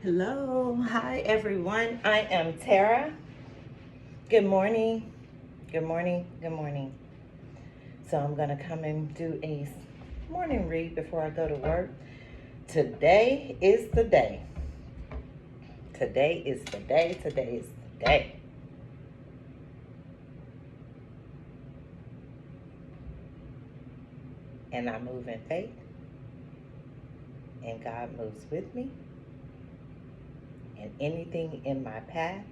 Hello, hi everyone. I am Tara. Good morning, good morning, good morning. So I'm gonna come and do a morning read before I go to work. Today is the day. Today is the day. Today is the day. And I move in faith, and God moves with me, and anything in my path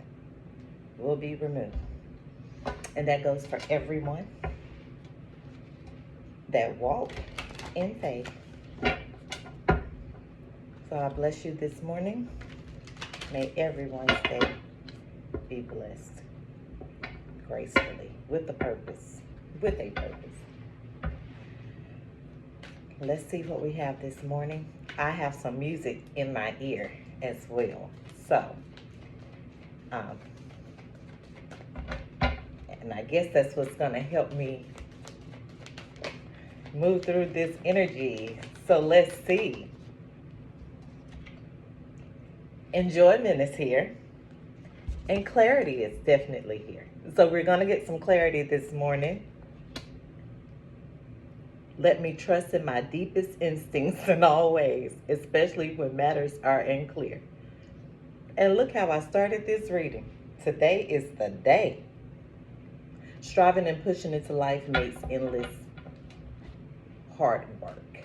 will be removed. And that goes for everyone that walk in faith. So I bless you this morning. May everyone's day be blessed gracefully with a purpose. With a purpose. Let's see what we have this morning. I have some music in my ear as well. So, um, and I guess that's what's going to help me move through this energy. So let's see. Enjoyment is here, and clarity is definitely here. So we're going to get some clarity this morning. Let me trust in my deepest instincts in all ways, especially when matters are unclear. And look how I started this reading. Today is the day. Striving and pushing into life makes endless hard work.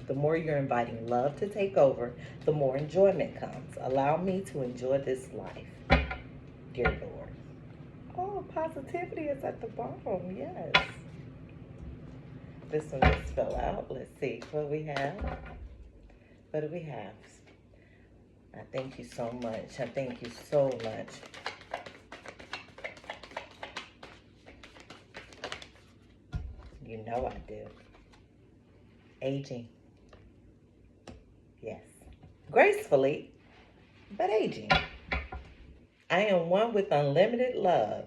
The more you're inviting love to take over, the more enjoyment comes. Allow me to enjoy this life, dear Lord. Oh, positivity is at the bottom, yes. This one just fell out. Let's see what we have. What do we have? I thank you so much. I thank you so much. You know I do. Aging. Yes. Gracefully, but aging. I am one with unlimited love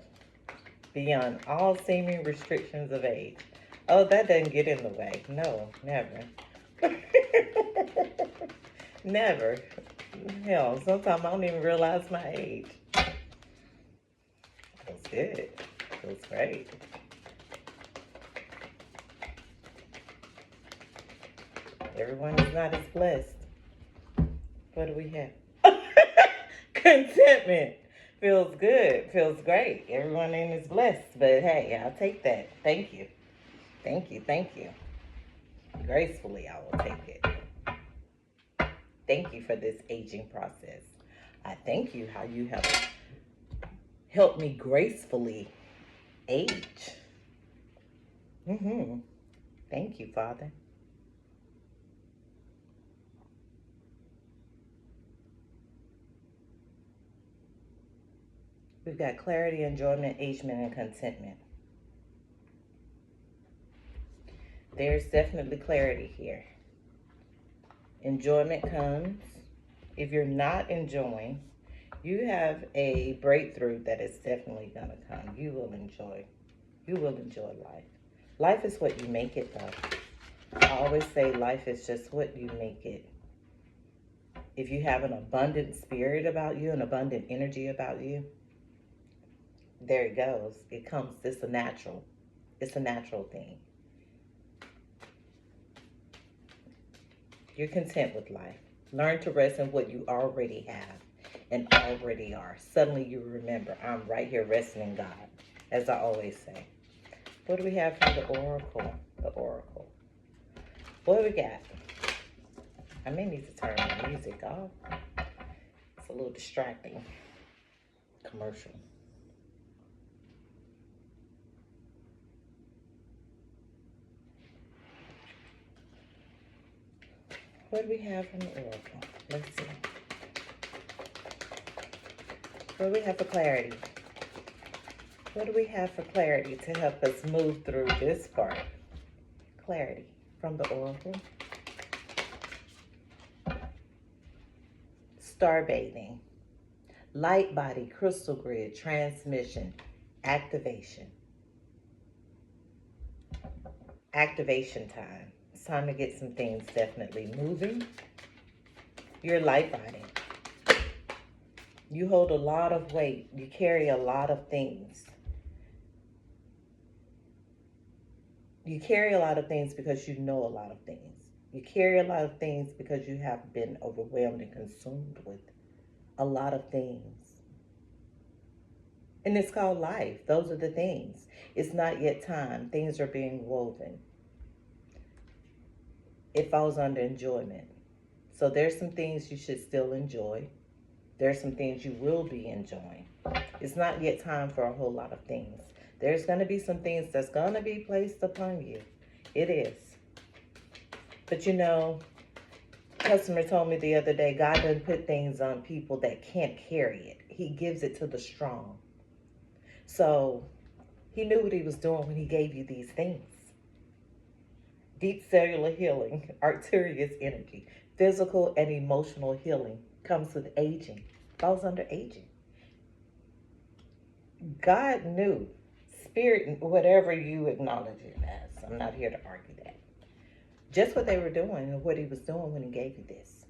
beyond all seeming restrictions of age. Oh, that doesn't get in the way. No, never. Never. Hell, sometimes I don't even realize my age. Feels good. Feels great. Everyone is not as blessed. What do we have? Contentment. Feels good. Feels great. Everyone ain't as blessed. But hey, I'll take that. Thank you. Thank you. Thank you. Gracefully, I will take it. Thank you for this aging process. I thank you how you have helped me gracefully age. Thank you, Father. We've got clarity, enjoyment, agement, and contentment. There's definitely clarity here. Enjoyment comes. If you're not enjoying, you have a breakthrough that is definitely going to come. You will enjoy. You will enjoy life. Life is what you make it, though. I always say life is just what you make it. If you have an abundant spirit about you, an abundant energy about you, there it goes. It comes. It's a natural. It's a natural thing. You're content with life. Learn to rest in what you already have and already are. Suddenly you remember, I'm right here resting in God, as I always say. What do we have from the Oracle? The Oracle. What do we got? I may need to turn the music off. It's a little distracting. Commercial. What do we have from the Oracle? Let's see. What do we have for clarity? What do we have for clarity to help us move through this part? Clarity from the Oracle. Star bathing. Light body, crystal grid, transmission, activation. Activation time. It's time to get some things definitely moving. Your light body. You hold a lot of weight. You carry a lot of things. You carry a lot of things because you know a lot of things. You carry a lot of things because you have been overwhelmed and consumed with a lot of things. And it's called life. Those are the things. It's not yet time. Things are being woven. It falls under enjoyment. So there's some things you should still enjoy. There's some things you will be enjoying. It's not yet time for a whole lot of things. There's going to be some things that's going to be placed upon you. It is. But you know, customer told me the other day, God doesn't put things on people that can't carry it. He gives it to the strong. So he knew what he was doing when he gave you these things. Deep cellular healing, arterious energy, physical and emotional healing comes with aging, falls under aging. God knew, spirit, whatever you acknowledge it as, I'm not here to argue that, just what they were doing and what he was doing when he gave you this.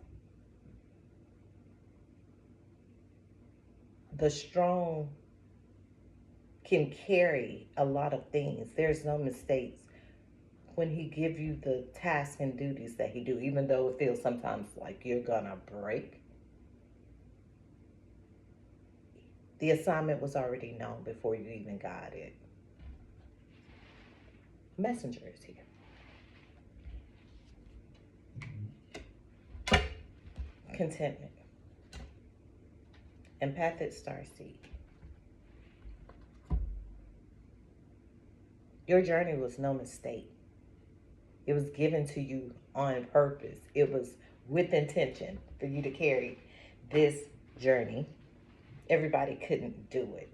The strong can carry a lot of things. There's no mistakes when he give you the tasks and duties that he do, even though it feels sometimes like you're gonna break. The assignment was already known before you even got it. Messenger is here. Contentment. Empathic starseed. Your journey was no mistake. It was given to you on purpose. It was with intention for you to carry this journey. Everybody couldn't do it.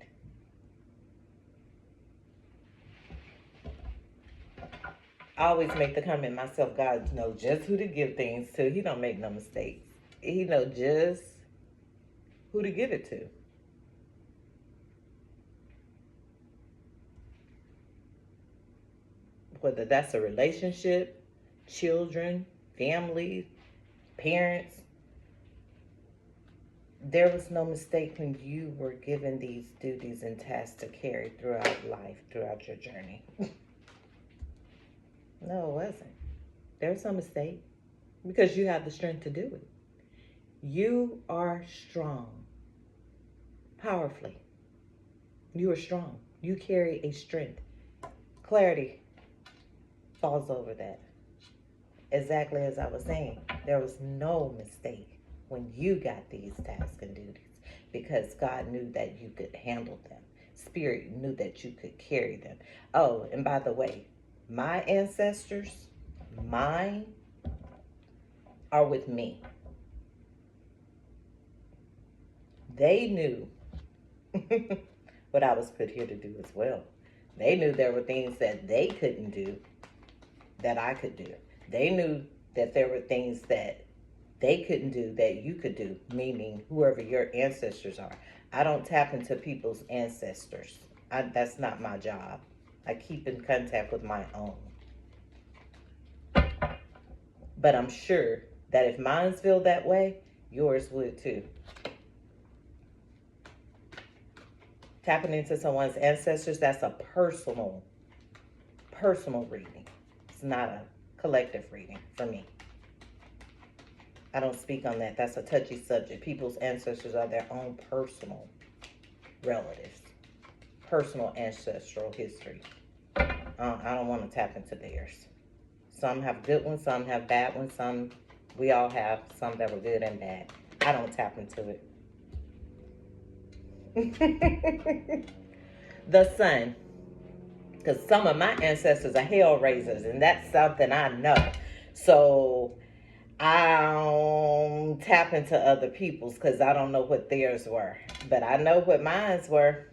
I always make the comment myself, God knows just who to give things to. He don't make no mistakes. He knows just who to give it to. Whether that's a relationship, children, family, parents, there was no mistake when you were given these duties and tasks to carry throughout life, throughout your journey. No, it wasn't. There was no mistake because you have the strength to do it. You are strong. Powerfully. You are strong. You carry a strength. Clarity falls over that. Exactly as I was saying, there was no mistake when you got these tasks and duties because God knew that you could handle them. Spirit knew that you could carry them. Oh, and by the way, my ancestors, mine, are with me. They knew what I was put here to do as well. They knew there were things that they couldn't do that I could do. They knew that there were things that they couldn't do that you could do, meaning whoever your ancestors are. I don't tap into people's ancestors. That's not my job. I keep in contact with my own. But I'm sure that if mine feel that way, yours would too. Tapping into someone's ancestors, that's a personal reading. It's not a collective reading for me. I don't speak on that. That's a touchy subject. People's ancestors are their own personal relatives, personal ancestral history. I don't want to tap into theirs. Some have good ones, some have bad ones, some we all have some that were good and bad. I don't tap into it. The sun. Because some of my ancestors are hell raisers, and that's something I know. So I don't tap into other people's because I don't know what theirs were. But I know what mine's were.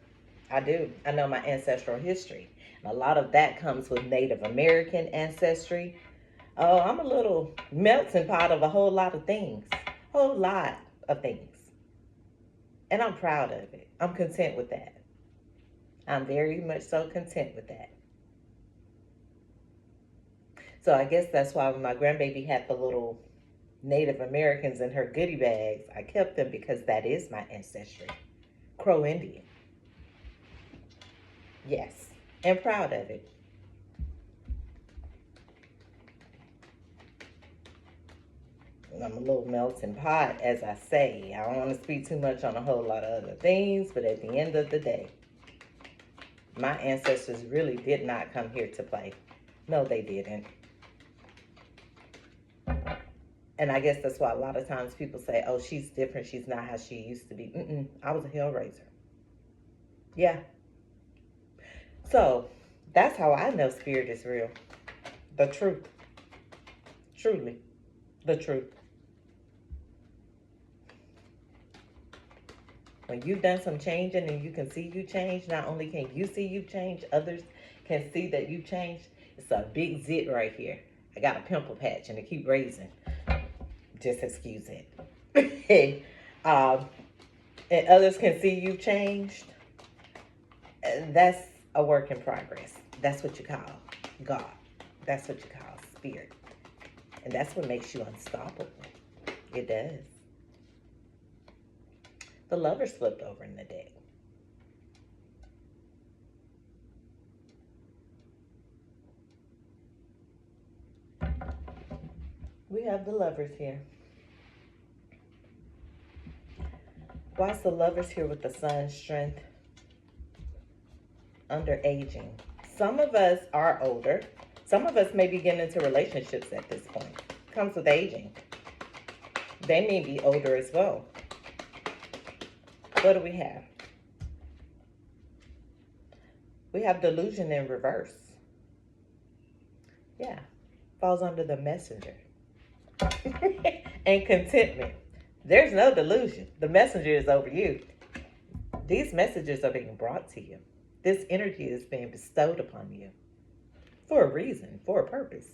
I do. I know my ancestral history. And a lot of that comes with Native American ancestry. Oh, I'm a little melting pot of a whole lot of things. Whole lot of things. And I'm proud of it. I'm content with that. I'm very much so content with that. So I guess that's why when my grandbaby had the little Native Americans in her goodie bags. I kept them because that is my ancestry. Crow Indian. Yes. And proud of it. I'm a little melting pot, as I say. I don't want to speak too much on a whole lot of other things, but at the end of the day, my ancestors really did not come here to play. No, they didn't. And I guess that's why a lot of times people say, oh, she's different. She's not how she used to be. I was a hellraiser. Yeah. So that's how I know spirit is real. The truth. Truly. The truth. When you've done some changing and you can see you change, not only can you see you change, others can see that you changed. It's a big zit right here. I got a pimple patch and it keep raising. Just excuse it. And others can see you changed. That's a work in progress. That's what you call God. That's what you call spirit. And that's what makes you unstoppable. It does. The Lovers flipped over in the deck. We have the Lovers here. Why is the Lovers here with the Sun, strength, under aging? Some of us are older. Some of us may be getting into relationships at this point. Comes with aging. They may be older as well. What do we have? We have delusion in reverse. Yeah, falls under the Messenger. And contentment. There's no delusion. The messenger is over you. These messages are being brought to you. This energy is being bestowed upon you for a reason, for a purpose.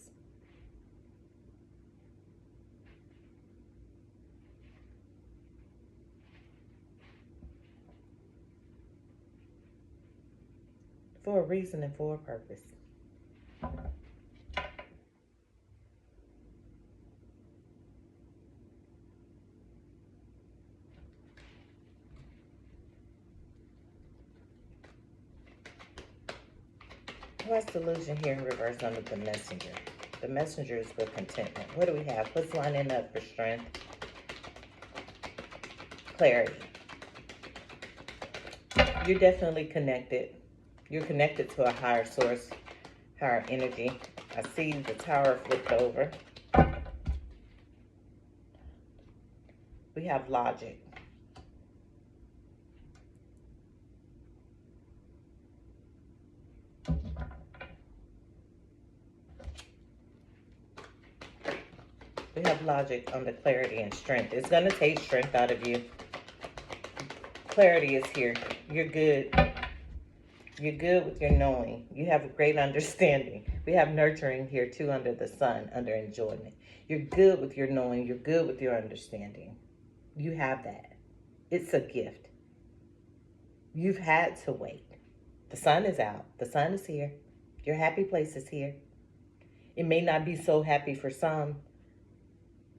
For a reason and for a purpose. What's delusion here in reverse under the messenger? The messenger is with contentment. What do we have? What's lining up for strength? Clarity. You're definitely connected. You're connected to a higher source, higher energy. I see the Tower flipped over. We have logic. We have logic on the clarity and strength. It's going to take strength out of you. Clarity is here. You're good. You're good with your knowing. You have a great understanding. We have nurturing here too under the sun, under enjoyment. You're good with your knowing. You're good with your understanding. You have that. It's a gift. You've had to wait. The sun is out. The sun is here. Your happy place is here. It may not be so happy for some.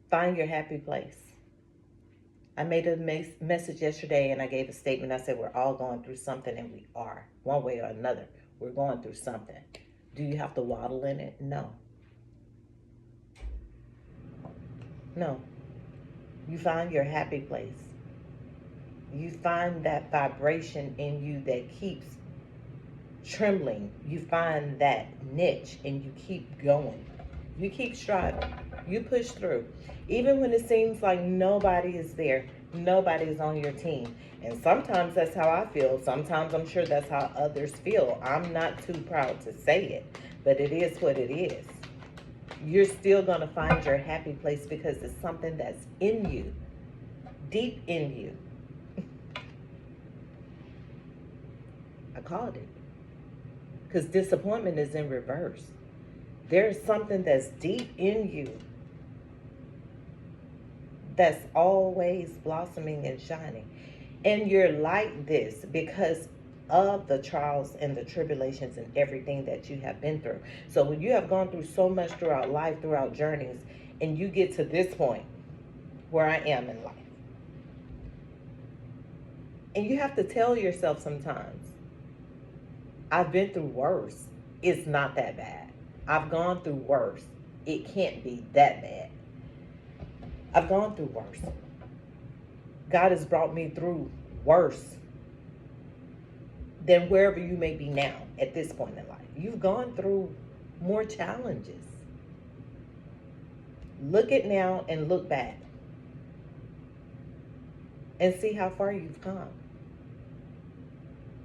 Find your happy place. I made a message yesterday and I gave a statement. I said, we're all going through something, and we are. One way or another, we're going through something. Do you have to waddle in it? No. No. You find your happy place. You find that vibration in you that keeps trembling. You find that niche and you keep going. You keep striving. You push through. Even when it seems like nobody is there, nobody is on your team. And sometimes that's how I feel. Sometimes I'm sure that's how others feel. I'm not too proud to say it, but it is what it is. You're still going to find your happy place because it's something that's in you, deep in you. I called it. Because disappointment is in reverse. There's something that's deep in you that's always blossoming and shining. And you're like this because of the trials and the tribulations and everything that you have been through. So when you have gone through so much throughout life, throughout journeys, and you get to this point, where I am in life. And you have to tell yourself sometimes, I've been through worse. It's not that bad. I've gone through worse. It can't be that bad. I've gone through worse. God has brought me through worse than wherever you may be now at this point in life. You've gone through more challenges. Look at now and look back and see how far you've come.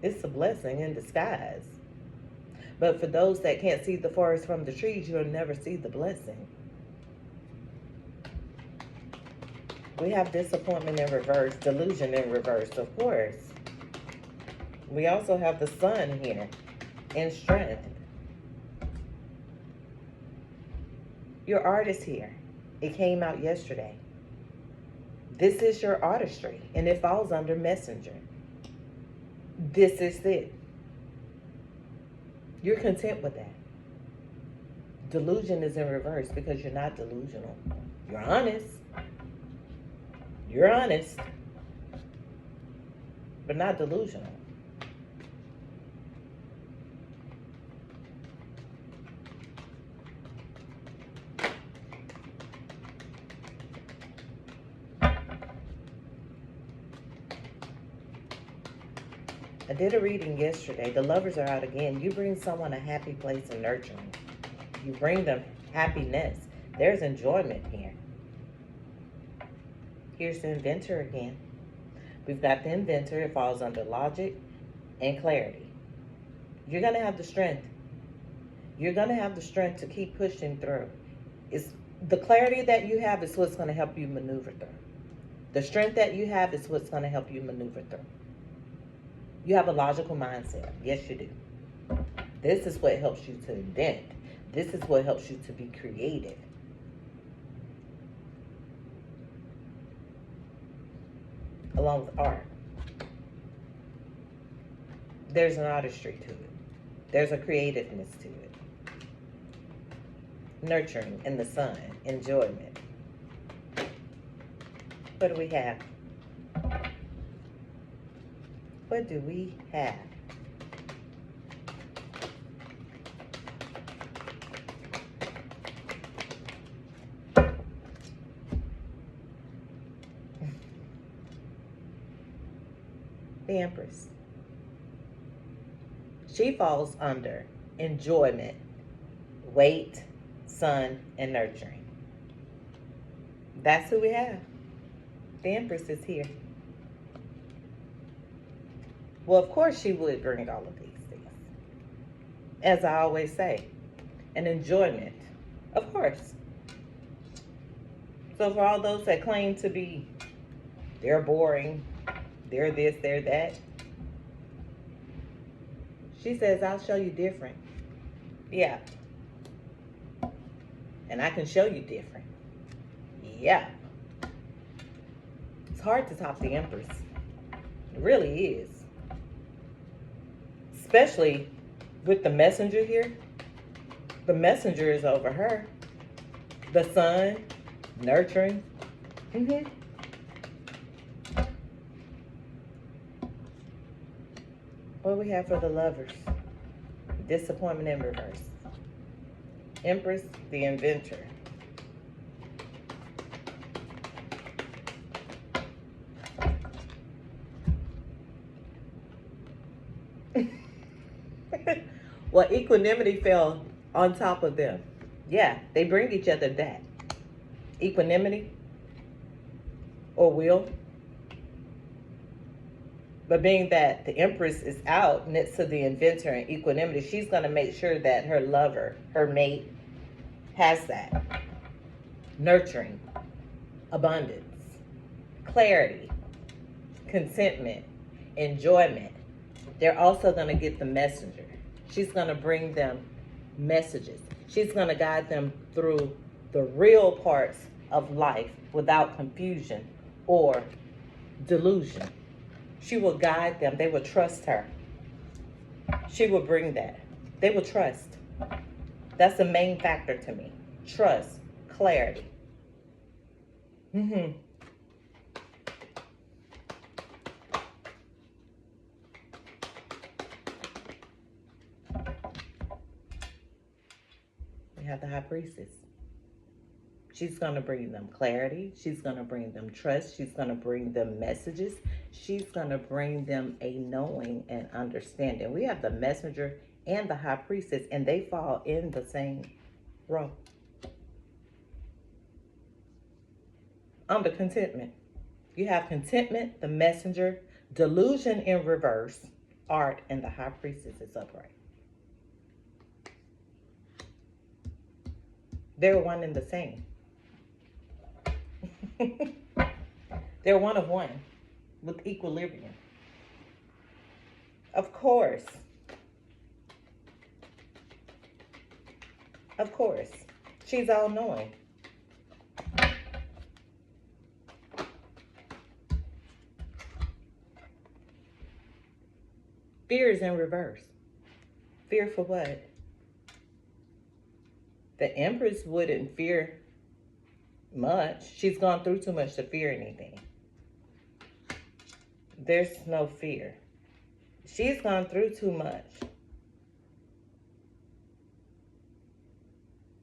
It's a blessing in disguise. But for those that can't see the forest from the trees, you'll never see the blessing. We have disappointment in reverse, delusion in reverse, of course. We also have the sun here in strength. Your artist here. It came out yesterday. This is your artistry, and it falls under messenger. This is it. You're content with that. Delusion is in reverse because you're not delusional. You're honest. You're honest, but not delusional. I did a reading yesterday. The lovers are out again. You bring someone a happy place of nurturing. You bring them happiness. There's enjoyment here. Here's the inventor again. We've got the inventor. It falls under logic and clarity. You're going to have the strength. You're going to have the strength to keep pushing through. It's the clarity that you have is what's going to help you maneuver through. The strength that you have is what's going to help you maneuver through. You have a logical mindset. Yes, you do. This is what helps you to invent. This is what helps you to be creative. Along with art. There's an artistry to it. There's a creativeness to it. Nurturing in the sun. Enjoyment. What do we have? What do we have? The Empress. She falls under enjoyment, weight, sun, and nurturing. That's who we have. The Empress is here. Well, of course she would bring all of these things. As I always say, an enjoyment. Of course. So for all those that claim to be, they're boring, they're this, they're that. She says, I'll show you different. Yeah. And I can show you different. Yeah. It's hard to top the Empress. It really is. Especially with the messenger here. The messenger is over her. The sun, nurturing. What do we have for the lovers? Disappointment in reverse. Empress, the inventor. Well, equanimity fell on top of them. Yeah, they bring each other that. Equanimity or will. But being that the Empress is out next to the inventor and equanimity, she's going to make sure that her lover, her mate, has that. Nurturing, abundance, clarity, contentment, enjoyment. They're also going to get the messenger. She's going to bring them messages. She's going to guide them through the real parts of life without confusion or delusion. She will guide them. They will trust her. She will bring that. They will trust. That's the main factor to me. Trust, clarity. have the high priestess. She's going to bring them clarity. She's going to bring them trust. She's going to bring them messages. She's going to bring them a knowing and understanding. We have the messenger and the high priestess, and they fall in the same row. Under contentment, you have contentment, the messenger, delusion in reverse, art, and the high priestess is upright. They're one and the same. They're one of one with equilibrium. Of course. Of course. She's all knowing. Fear is in reverse. Fear for what? The Empress wouldn't fear much. She's gone through too much to fear anything. There's no fear. She's gone through too much.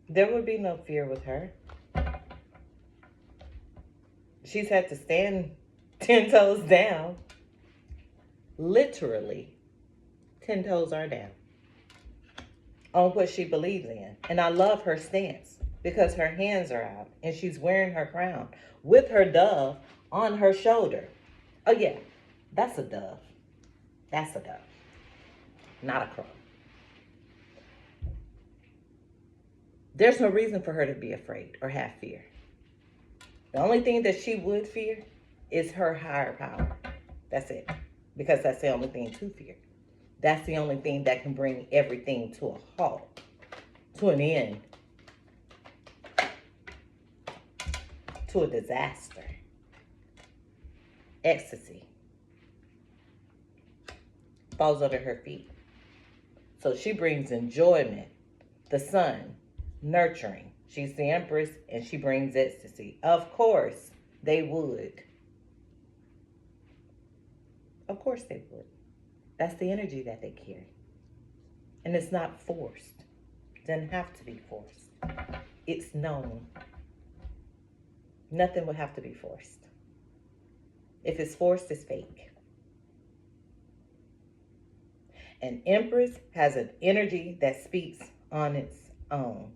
There would be no fear with her. She's had to stand 10 toes down. Literally, 10 toes are down on what she believes in. And I love her stance because her hands are out and she's wearing her crown with her dove on her shoulder. Oh yeah, that's a dove. That's a dove, not a crow. There's no reason for her to be afraid or have fear. The only thing that she would fear is her higher power. That's it. Because that's the only thing to fear. That's the only thing that can bring everything to a halt, to an end, to a disaster. Ecstasy falls under her feet. So she brings enjoyment, the sun, nurturing. She's the Empress and she brings ecstasy. Of course they would. Of course they would. That's the energy that they carry. And it's not forced. It doesn't have to be forced. It's known. Nothing would have to be forced. If it's forced, it's fake. An Empress has an energy that speaks on its own.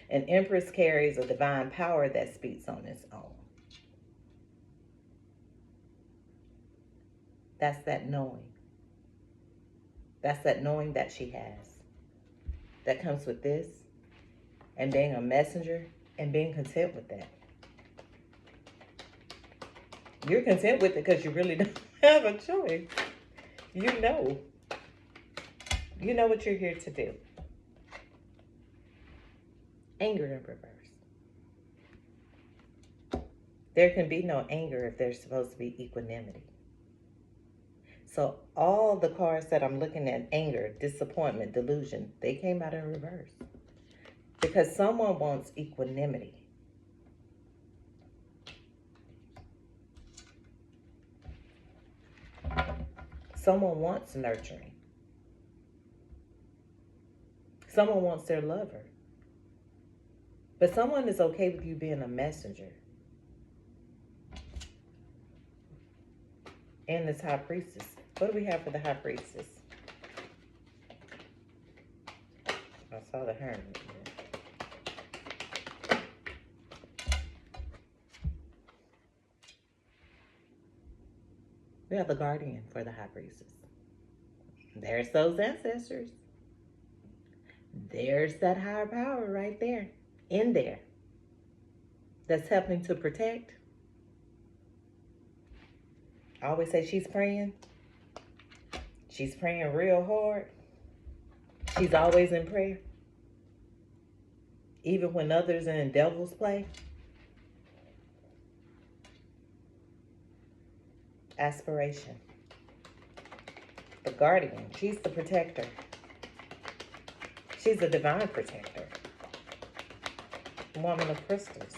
An Empress carries a divine power that speaks on its own. That's that knowing. That's that knowing that she has. That comes with this and being a messenger and being content with that. You're content with it because you really don't have a choice. You know. You know what you're here to do. Anger in reverse. There can be no anger if there's supposed to be equanimity. So all the cards that I'm looking at, anger, disappointment, delusion, they came out in reverse. Because someone wants equanimity. Someone wants nurturing. Someone wants their lover. But someone is okay with you being a messenger. And this high priestess. What do we have for the high priestess? I saw the hermit. We have the guardian for the high priestess. There's those ancestors. There's that higher power right there, in there, that's helping to protect. I always say she's praying. She's praying real hard. She's always in prayer. Even when others are in devil's play. Aspiration. The guardian. She's the protector. She's a divine protector. Woman of crystals.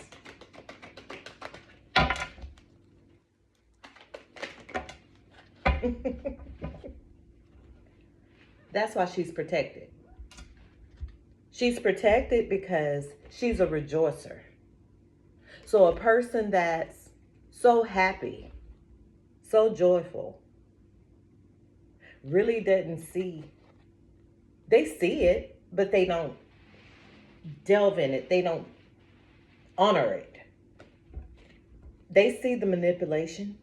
That's why she's protected. She's protected because she's a rejoicer. So a person that's so happy, so joyful, really doesn't see, they see it, but they don't delve in it. They don't honor it. They see the manipulation.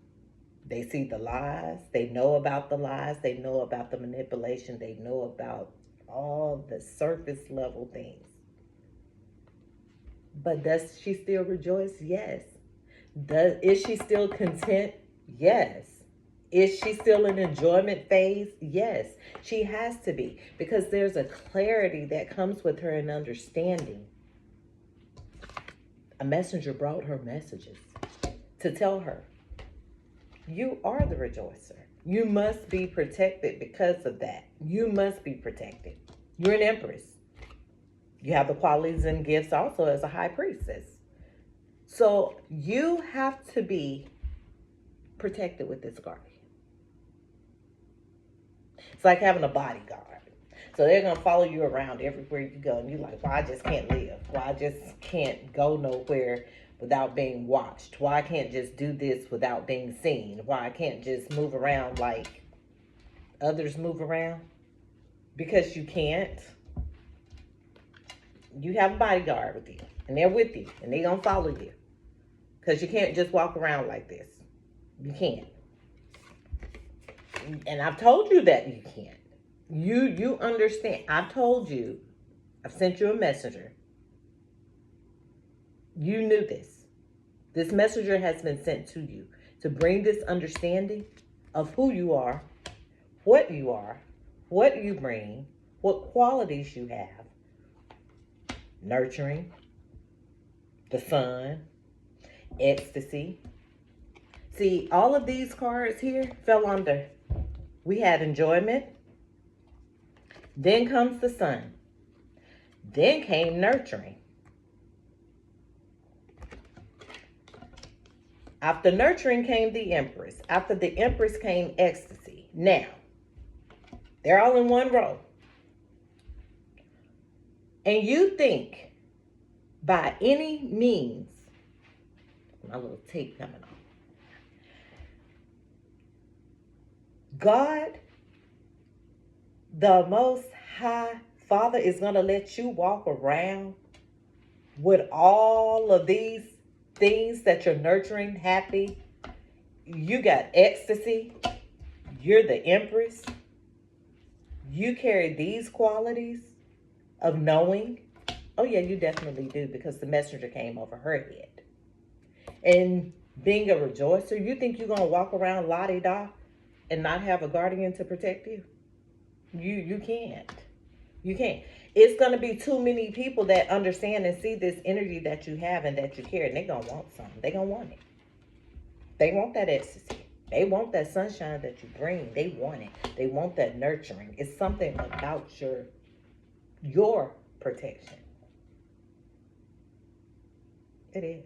They see the lies. They know about the lies. They know about the manipulation. They know about all the surface level things. But does she still rejoice? Yes. Is she still content? Yes. Is she still in enjoyment phase? Yes. She has to be, because there's a clarity that comes with her and understanding. A messenger brought her messages to tell her, you are the rejoicer. You must be protected because of that. You must be protected. You're an empress. You have the qualities and gifts also as a high priestess. So you have to be protected with this guardian. It's like having a bodyguard. So they're going to follow you around everywhere you go. And you're like, well, I just can't live. Well, I just can't go nowhere without being watched. Why I can't just do this without being seen? Why I can't just move around like others move around? Because you can't. You have a bodyguard with you, and they're with you, and they're going to follow you. Because you can't just walk around like this. You can't. And I've told you that you can't. You understand. I've told you. I've sent you a messenger. You knew this. This messenger has been sent to you to bring this understanding of who you are, what you bring, what qualities you have. Nurturing, the sun, ecstasy. See, all of these cards here fell under. We had enjoyment. Then comes the sun. Then came nurturing. After nurturing came the empress. After the empress came ecstasy. Now, they're all in one row. And you think by any means, my little tape coming on, God, the Most High Father, is going to let you walk around with all of these things that you're nurturing, happy. You got ecstasy. You're the empress. You carry these qualities of knowing. Oh yeah, you definitely do, because the messenger came over her head. And being a rejoicer, you think you're going to walk around la-di-da and not have a guardian to protect you? You can't. You can't. It's going to be too many people that understand and see this energy that you have and that you carry, and they're going to want something. They're going to want it. They want that ecstasy. They want that sunshine that you bring. They want it. They want that nurturing. It's something about your protection. It is.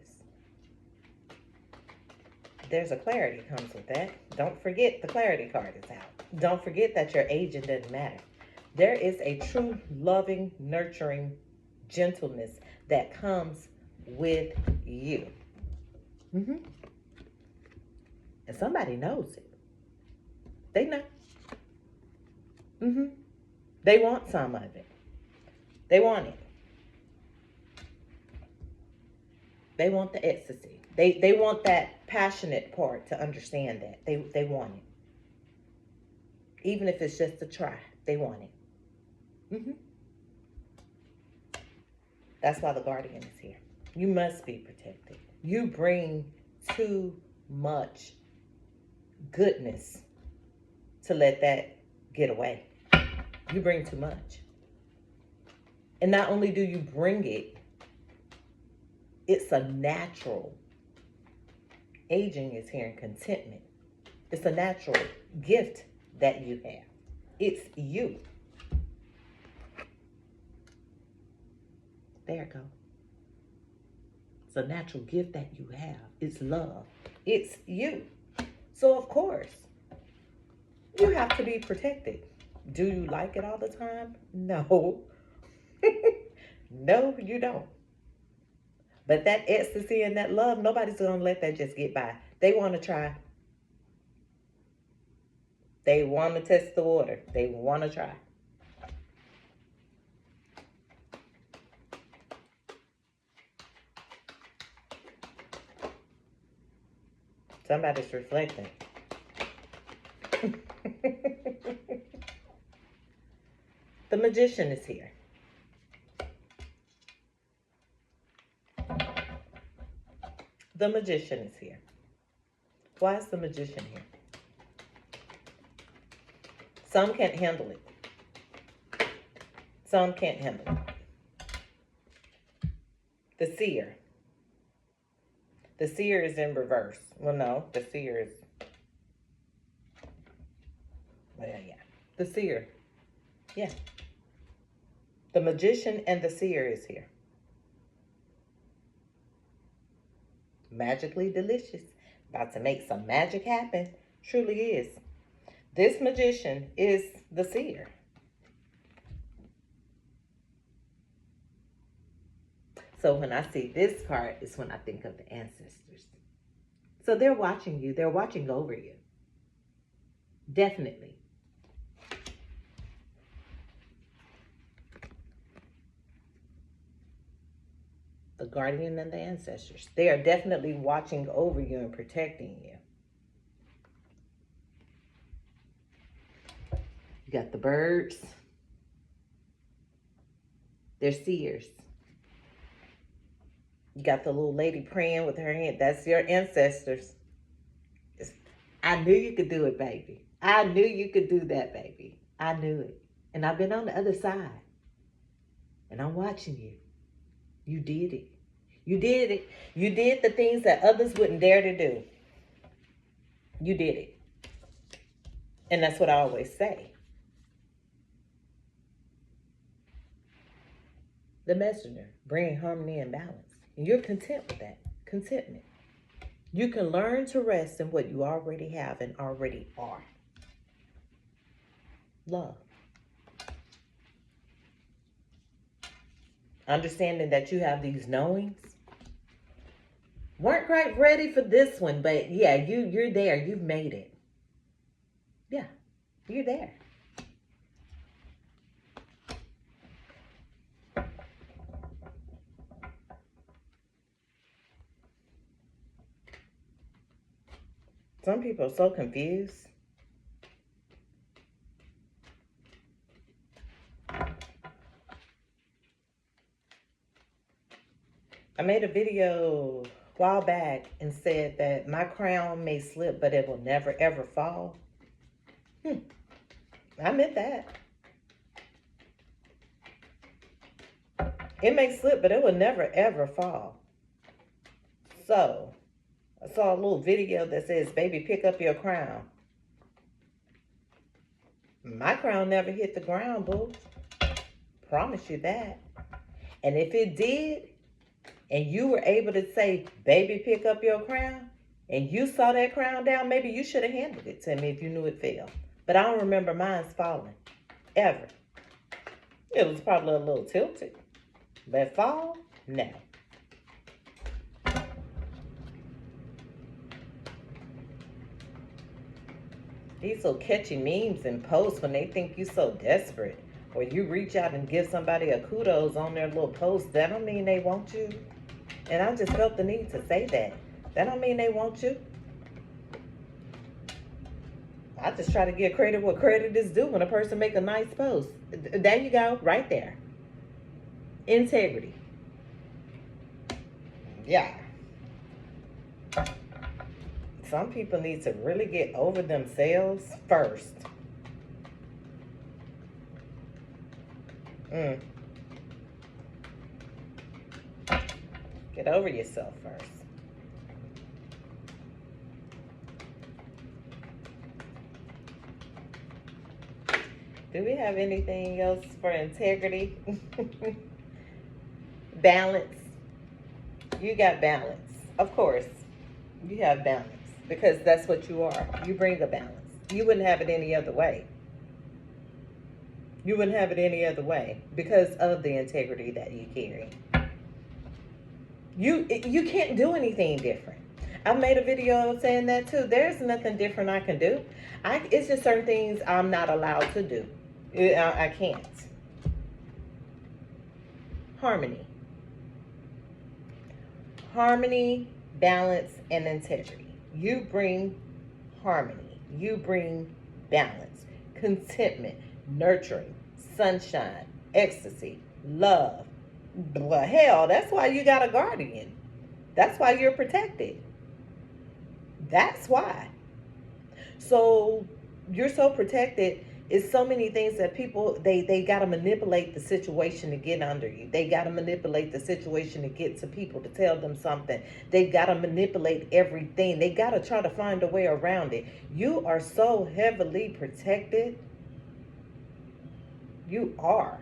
There's a clarity comes with that. Don't forget the clarity card is out. Don't forget that your aging doesn't matter. There is a true loving, nurturing gentleness that comes with you. And somebody knows it. They know. They want some of it. They want it. They want the ecstasy. They want that passionate part to understand that. They want it. Even if it's just a try, they want it. That's why the guardian is here. You must be protected. You bring too much goodness to let that get away. You bring too much. And not only do you bring it, it's a natural. Aging is here in contentment. It's a natural gift that you have. It's you. There it goes. It's a natural gift that you have. It's love. It's you. So of course, you have to be protected. Do you like it all the time? No. No, you don't. But that ecstasy and that love, nobody's going to let that just get by. They want to try. They want to test the water. They want to try. Somebody's reflecting. The magician is here. The magician is here. Why is the magician here? Some can't handle it. Some can't handle it. The seer. The seer is in reverse. Well, no, the seer is... Well, yeah. The seer. Yeah. The magician and the seer is here. Magically delicious. About to make some magic happen. Truly is. This magician is the seer. So when I see this card, it's when I think of the ancestors. So they're watching you. They're watching over you. Definitely. The guardian and the ancestors. They are definitely watching over you and protecting you. You got the birds. They're seers. You got the little lady praying with her hand. That's your ancestors. I knew you could do it, baby. I knew you could do that, baby. I knew it. And I've been on the other side. And I'm watching you. You did it. You did it. You did the things that others wouldn't dare to do. You did it. And that's what I always say. The messenger, bringing harmony and balance. And you're content with that. Contentment. You can learn to rest in what you already have and already are. Love. Understanding that you have these knowings. Weren't quite ready for this one, but yeah, you're there. You've made it. Yeah, you're there. Some people are so confused. I made a video a while back and said that my crown may slip, but it will never ever fall. I meant that. It may slip, but it will never ever fall. So, I saw a little video that says, baby, pick up your crown. My crown never hit the ground, boo. Promise you that. And if it did, and you were able to say, baby, pick up your crown, and you saw that crown down, maybe you should have handed it to me if you knew it fell. But I don't remember mine's falling. Ever. It was probably a little tilted. But fall? No. These so catchy memes and posts when they think you so desperate. Or you reach out and give somebody a kudos on their little post. That don't mean they want you. And I just felt the need to say that. That don't mean they want you. I just try to give credit what credit is due when a person make a nice post. There you go, right there. Integrity. Yeah. Some people need to really get over themselves first. Get over yourself first. Do we have anything else for integrity? Balance. You got balance. Of course, you have balance because that's what you are. You bring a balance. You wouldn't have it any other way. You wouldn't have it any other way because of the integrity that you carry. You can't do anything different. I made a video saying that too. There's nothing different I can do. It's just certain things I'm not allowed to do. I can't. Harmony. Harmony, balance, and integrity. You bring harmony. You bring balance, contentment, nurturing, sunshine, ecstasy, love. Well, hell, that's why you got a guardian. That's why you're protected. That's why. So you're so protected. It's so many things that people, they got to manipulate the situation to get under you. They got to manipulate the situation to get to people to tell them something. They got to manipulate everything. They got to try to find a way around it. You are so heavily protected. You are.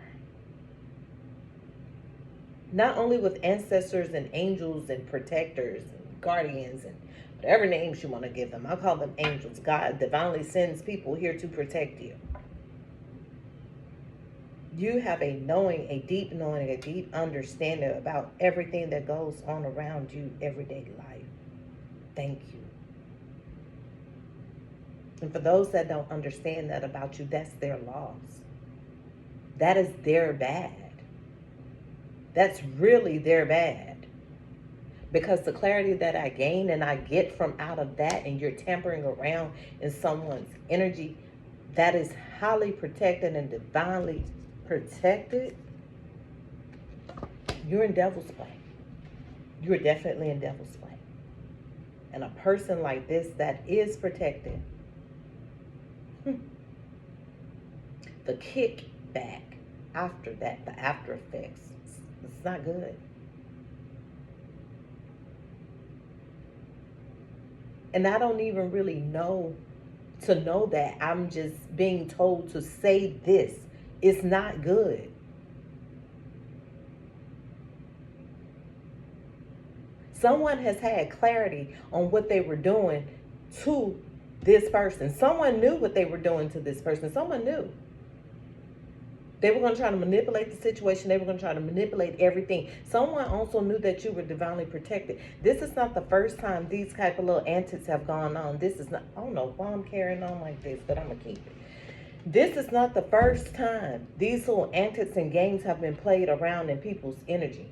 Not only with ancestors and angels and protectors and guardians and whatever names you want to give them. I call them angels. God divinely sends people here to protect you. You have a knowing, a deep understanding about everything that goes on around you, everyday life. Thank you. And for those that don't understand that about you, that's their loss. That is their bad. That's really their bad. Because the clarity that I gain and I get from out of that, and you're tampering around in someone's energy that is highly protected and divinely protected, you're in devil's play. You're definitely in devil's play. And a person like this that is protected, the kickback after that, the after effects, it's not good. And I don't even really know to know that. I'm just being told to say this. It's not good. Someone has had clarity on what they were doing to this person. Someone knew what they were doing to this person. Someone knew. They were going to try to manipulate the situation. They were going to try to manipulate everything. Someone also knew that you were divinely protected. This is not the first time these type of little antics have gone on. This is not, I don't know why I'm carrying on like this, but I'm going to keep it. This is not the first time these little antics and games have been played around in people's energy.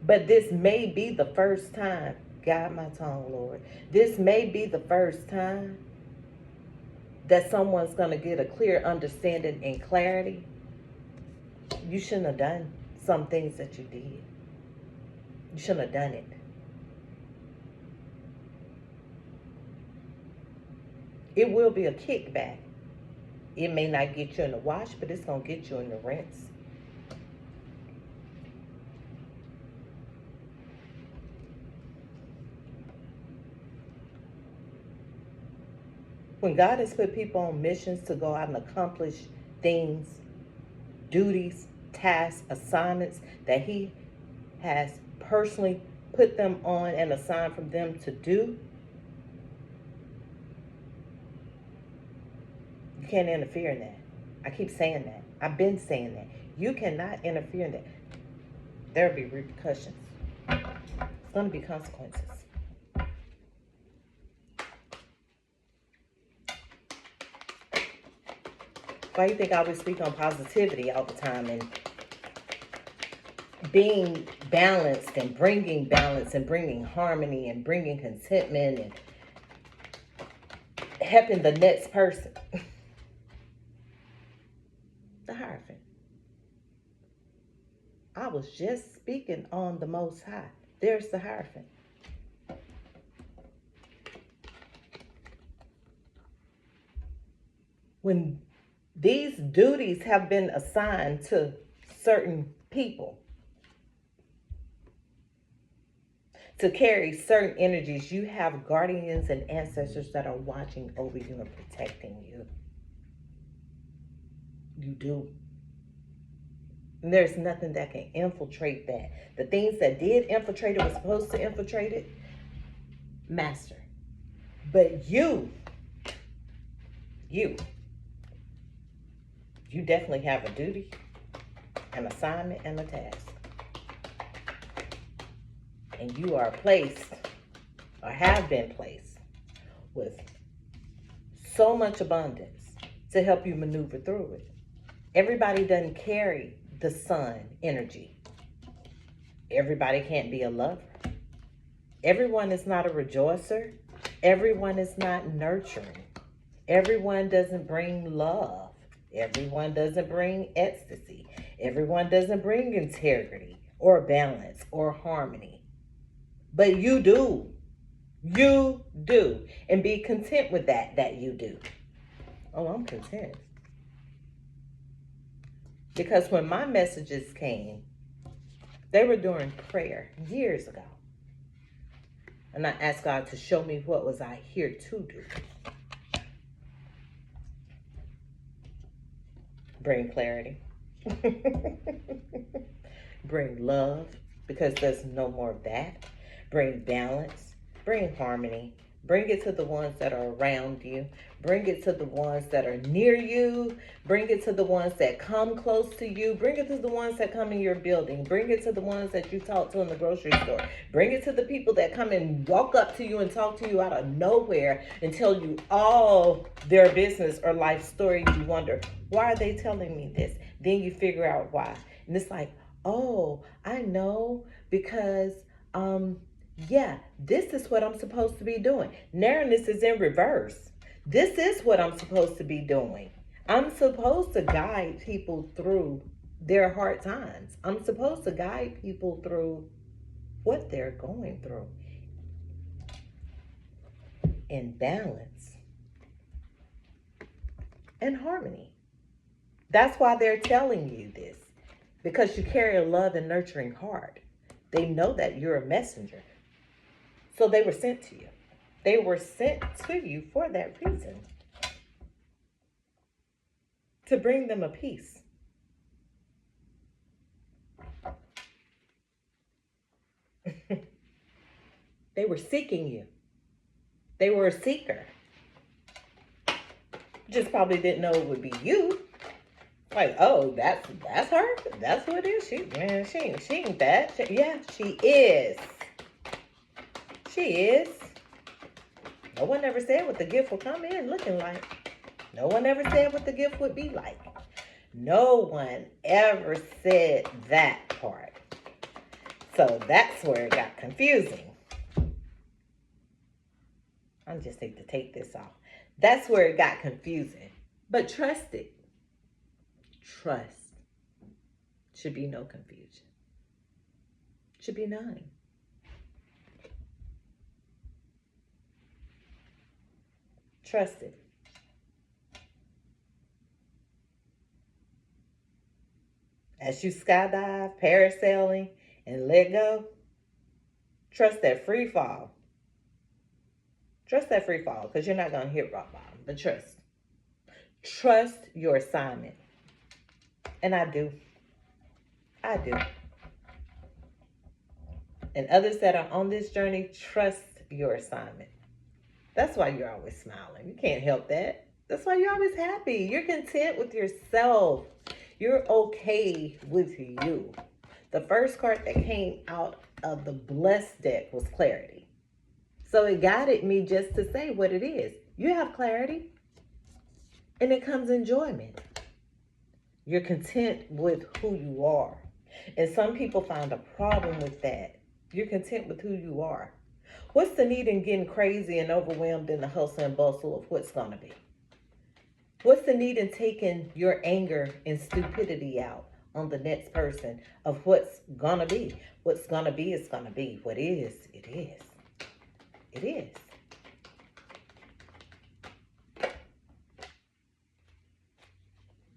But this may be the first time, guide my tongue, Lord. This may be the first time that someone's going to get a clear understanding and clarity. You shouldn't have done some things that you did. You shouldn't have done it. It will be a kickback. It may not get you in the wash, but it's going to get you in the rinse. When God has put people on missions to go out and accomplish things, duties, tasks, assignments that He has personally put them on and assigned for them to do, you can't interfere in that. I keep saying that. I've been saying that. You cannot interfere in that. There will be repercussions. It's going to be consequences. Why do you think I always speak on positivity all the time and being balanced and bringing balance and bringing harmony and bringing contentment and helping the next person? The Hierophant. I was just speaking on the Most High. There's the Hierophant. When these duties have been assigned to certain people to carry certain energies, you have guardians and ancestors that are watching over you and protecting you. You do. And there's nothing that can infiltrate that. The things that did infiltrate it was supposed to infiltrate it, master. But you You definitely have a duty, an assignment, and a task. And you are placed, or have been placed, with so much abundance to help you maneuver through it. Everybody doesn't carry the sun energy. Everybody can't be a lover. Everyone is not a rejoicer. Everyone is not nurturing. Everyone doesn't bring love. Everyone doesn't bring ecstasy. Everyone doesn't bring integrity or balance or harmony. But you do. You do. And be content with that you do. Oh, I'm content. Because when my messages came, they were during prayer years ago. And I asked God to show me what was I here to do. Bring clarity. Bring love, because there's no more of that. Bring balance. Bring harmony. Bring it to the ones that are around you. Bring it to the ones that are near you. Bring it to the ones that come close to you. Bring it to the ones that come in your building. Bring it to the ones that you talk to in the grocery store. Bring it to the people that come and walk up to you and talk to you out of nowhere and tell you all their business or life story. You wonder, why are they telling me this? Then you figure out why. And it's like, oh, I know, because yeah, this is what I'm supposed to be doing. Narrowness is in reverse. This is what I'm supposed to be doing. I'm supposed to guide people through their hard times. I'm supposed to guide people through what they're going through in balance and harmony. That's why they're telling you this, because you carry a love and nurturing heart. They know that you're a messenger. So they were sent to you. They were sent to you for that reason. To bring them a peace. They were seeking you. They were a seeker. Just probably didn't know it would be you. Like, oh, that's her. That's who it is. She ain't that. Yeah, she is. She is. No one ever said what the gift would come in looking like. No one ever said what the gift would be like. No one ever said that part. So that's where it got confusing. I just need to take this off. That's where it got confusing. But trust it. Trust. Should be no confusion. Should be none. Trust it. As you skydive, parasailing, and let go, trust that free fall. Trust that free fall, because you're not going to hit rock bottom, but trust. Trust your assignment. And I do. I do. And others that are on this journey, trust your assignment. That's why you're always smiling. You can't help that. That's why you're always happy. You're content with yourself. You're okay with you. The first card that came out of the blessed deck was clarity. So it guided me just to say what it is. You have clarity, and it comes enjoyment. You're content with who you are. And some people find a problem with that. You're content with who you are. What's the need in getting crazy and overwhelmed in the hustle and bustle of what's going to be? What's the need in taking your anger and stupidity out on the next person of what's going to be? What's going to be is going to be. What is, it is. It is.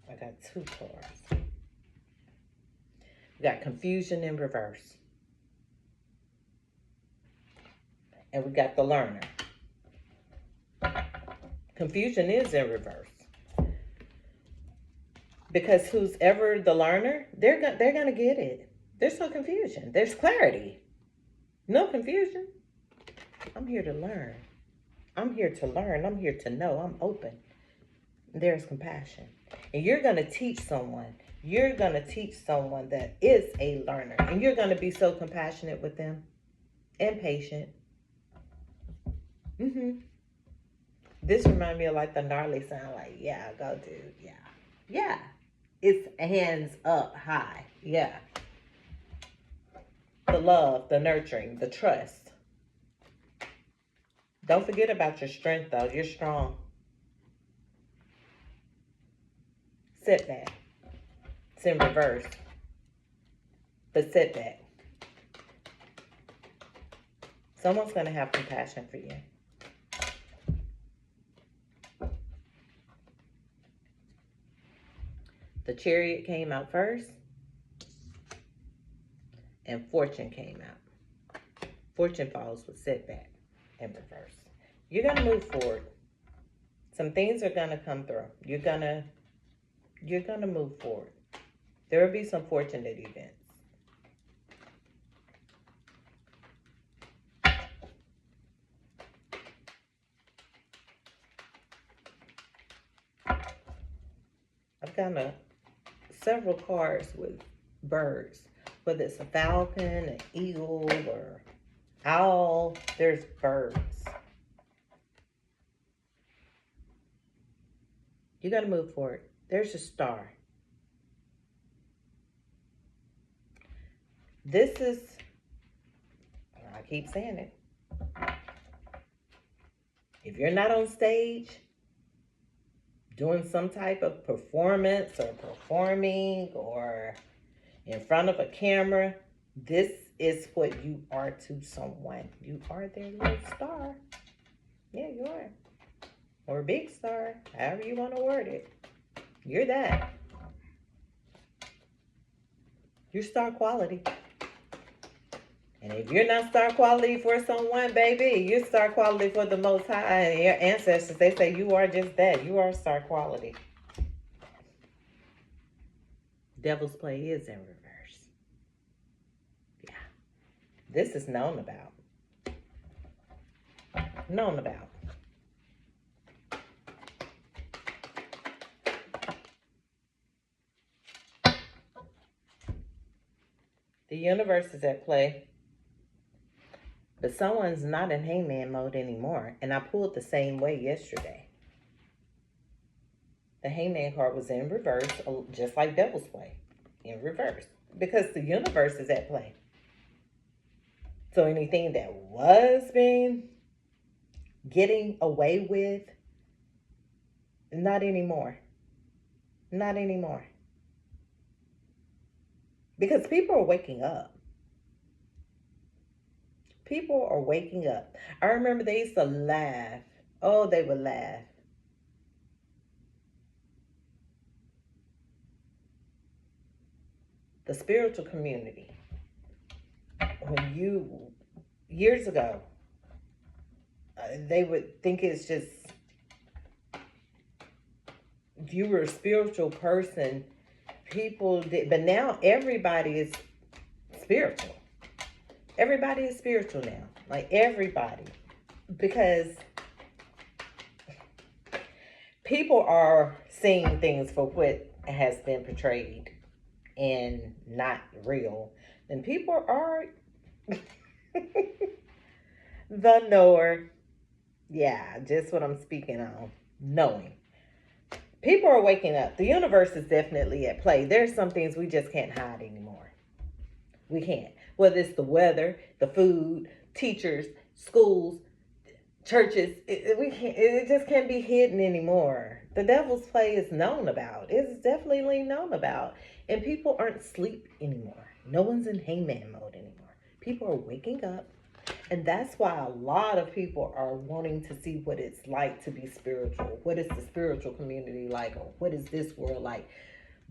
I got two cards. We got confusion in reverse. And we got the learner. Confusion is in reverse. Because who's ever the learner, they're going to get it. There's no confusion. There's clarity. No confusion. I'm here to learn. I'm here to learn. I'm here to know. I'm open. There's compassion. And you're going to teach someone. You're going to teach someone that is a learner. And you're going to be so compassionate with them and patient. This reminds me of like the gnarly sound. Like, yeah, go dude. Yeah. Yeah. It's hands up high. Yeah. The love, the nurturing, the trust. Don't forget about your strength, though. You're strong. Setback. It's in reverse. But setback. Someone's going to have compassion for you. The Chariot came out first. And Fortune came out. Fortune follows with setback in reverse. You're going to move forward. Some things are going to come through. You're going to move forward. There will be some fortunate events. I've got several cards with birds. Whether it's a falcon, an eagle, or owl, there's birds. You got to move forward. There's a star. This is, I keep saying it. If you're not on stage doing some type of performance or performing or in front of a camera, this is what you are to someone. You are their little star. Yeah, you are. Or a big star, however you want to word it. You're that. You're star quality. And if you're not star quality for someone, baby, you're star quality for the Most High. And your ancestors, they say you are just that. You are star quality. Devil's play is in reverse. Yeah. This is known about. Known about. The universe is at play. But someone's not in hangman mode anymore. And I pulled the same way yesterday. The hangman card was in reverse, just like devil's play. In reverse. Because the universe is at play. So anything that was being getting away with, not anymore. Not anymore. Because people are waking up. People are waking up. I remember they used to laugh. Oh, they would laugh. The spiritual community. When years ago, they would think it's just, if you were a spiritual person, people did, but now everybody is spiritual. Everybody is spiritual now. Like everybody. Because people are seeing things for what has been portrayed and not real. And people are the knower. Yeah, just what I'm speaking on. Knowing. People are waking up. The universe is definitely at play. There's some things we just can't hide anymore. We can't. Whether it's the weather, the food, teachers, schools, churches, it just can't be hidden anymore. The devil's play is known about. It's definitely known about. And people aren't asleep anymore. No one's in hangman mode anymore. People are waking up. And that's why a lot of people are wanting to see what it's like to be spiritual. What is the spiritual community like? Or what is this world like?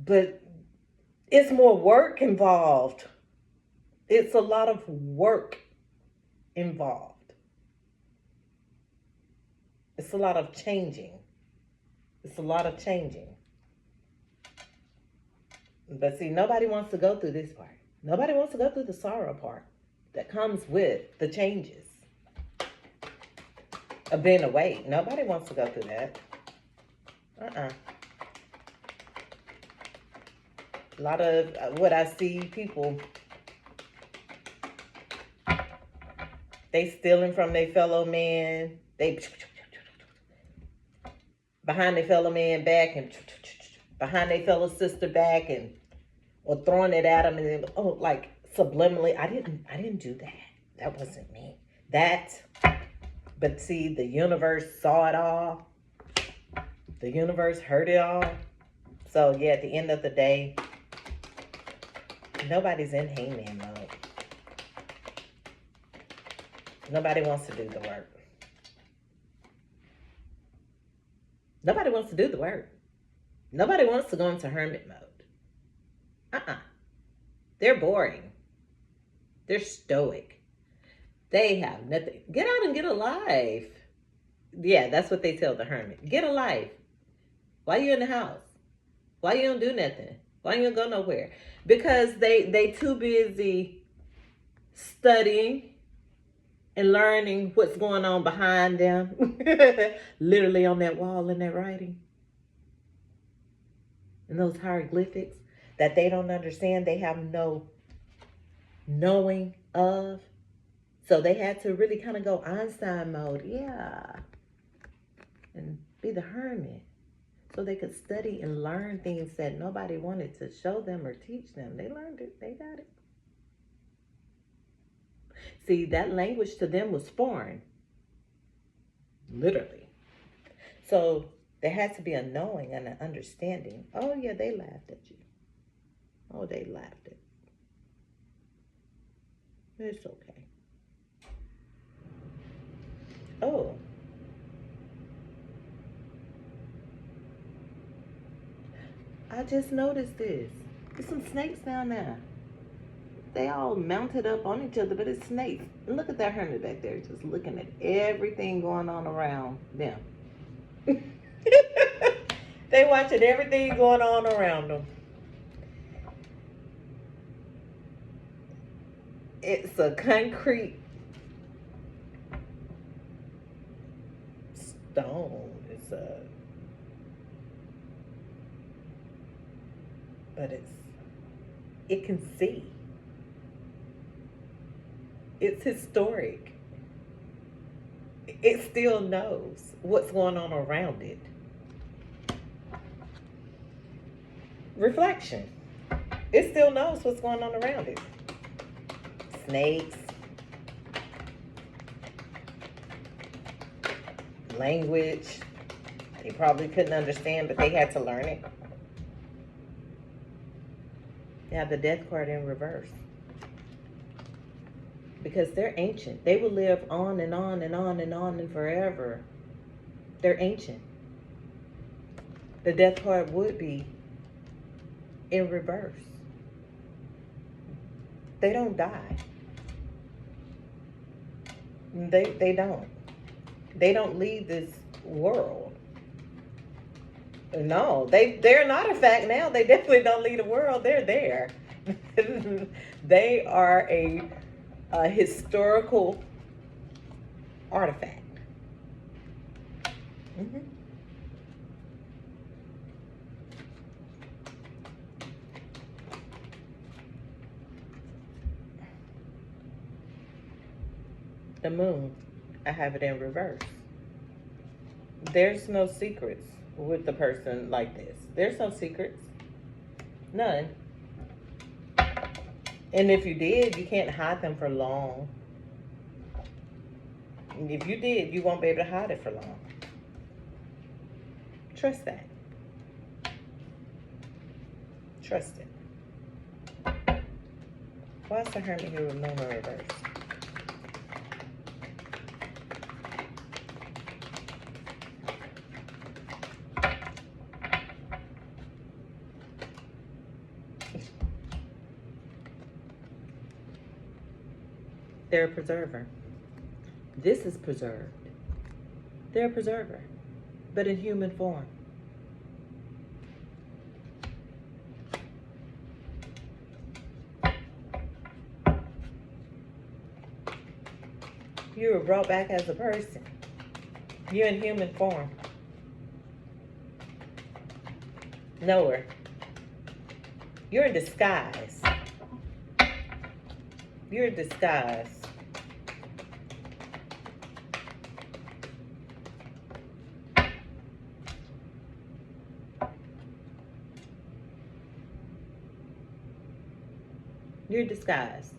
But it's more work involved. It's a lot of work involved. It's a lot of changing. It's a lot of changing. But see, nobody wants to go through this part. Nobody wants to go through the sorrow part that comes with the changes of being awake. Nobody wants to go through that. A lot of what I see people, they stealing from their fellow man. They behind their fellow man back and behind their fellow sister back and or throwing it at them and then, oh, like subliminally. I didn't do that. That wasn't me. But see, the universe saw it all. The universe heard it all. So yeah, at the end of the day, nobody's in hangman mode. Nobody wants to do the work. Nobody wants to do the work. Nobody wants to go into hermit mode. They're boring. They're stoic. They have nothing. Get out and get a life. Yeah, that's what they tell the hermit. Get a life. Why you in the house? Why you don't do nothing? Why you don't go nowhere? Because they too busy studying and learning what's going on behind them. Literally on that wall in that writing. And those hieroglyphics that they don't understand. They have no knowing of. So they had to really kind of go Einstein mode. Yeah. And be the hermit. So they could study and learn things that nobody wanted to show them or teach them. They learned it. They got it. See, that language to them was foreign. Literally. So there had to be a knowing and an understanding. Oh, yeah, they laughed at you. Oh, they laughed at you. It's okay. Oh. I just noticed this. There's some snakes down there. They all mounted up on each other, but it's snakes. And look at that hermit back there, just looking at everything going on around them. They watching everything going on around them. It's a concrete stone. But it can see. It's historic. It still knows what's going on around it. Reflection. It still knows what's going on around it. Snakes. Language. They probably couldn't understand, but they had to learn it. They have the death card in reverse. Because they're ancient. They will live on and on and on and on and forever. They're ancient. The death card would be in reverse. They don't die. They don't. They don't leave this world. No, they're not a fact now. They definitely don't leave the world. They're there. They are a historical artifact. Mm-hmm. The moon, I have it in reverse. There's no secrets with the person like this. There's no secrets. None. And if you did, you can't hide them for long. If you did, you won't be able to hide it for long. Trust that. Trust it. Why is the hermit here with moon in reverse? They're a preserver. This is preserved. They're a preserver, but in human form. You were brought back as a person. You're in human form. Nowhere. You're in disguise. You're in disguise. You're disguised.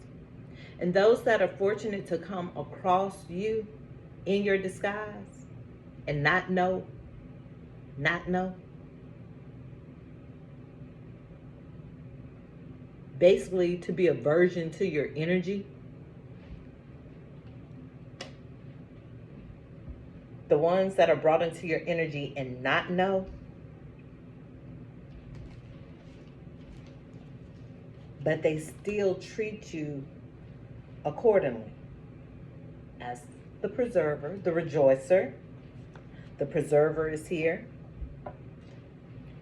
And those that are fortunate to come across you in your disguise and not know, basically to be a version to your energy, the ones that are brought into your energy and not know, but they still treat you accordingly as the preserver, the rejoicer. The preserver is here.